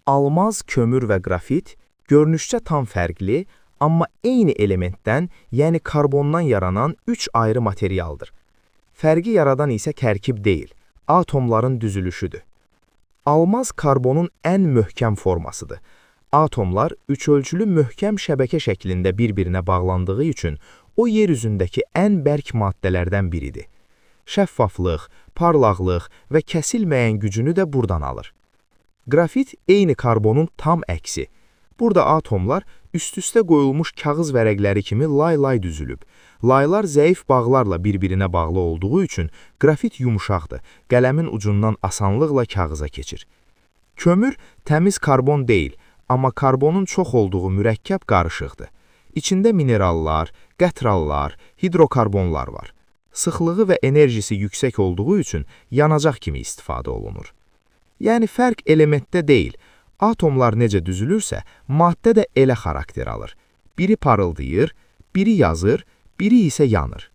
Almaz, kömür və qrafit görünüşcə tam fərqli, amma eyni elementdən, yəni karbondan yaranan üç ayrı materialdır. Fərqi yaradan isə tərkib deyil, atomların düzülüşüdür. Almaz karbonun ən möhkəm formasıdır. Atomlar üçölçülü möhkəm şəbəkə şəklində bir-birinə bağlandığı üçün o yer üzündəki ən bərk maddələrdən biridir. Şəffaflıq, parlaqlıq və kəsilməyən gücünü də buradan alır. Qrafit eyni karbonun tam əksi. Burada atomlar üst-üstə qoyulmuş kağız vərəqləri kimi lay-lay düzülüb. Laylar zəif bağlarla bir-birinə bağlı olduğu üçün qrafit yumuşaqdır, qələmin ucundan asanlıqla kağıza keçir. Kömür təmiz karbon deyil, amma karbonun çox olduğu mürəkkəb qarışıqdır. İçində minerallar, qətrallar, hidrokarbonlar var. Sıxlığı və enerjisi yüksək olduğu üçün yanacaq kimi istifadə olunur. Yəni fərq elementdə deyil, atomlar necə düzülürsə, maddə də elə xarakter alır. Biri parıldayır, biri yazır, biri isə yanır.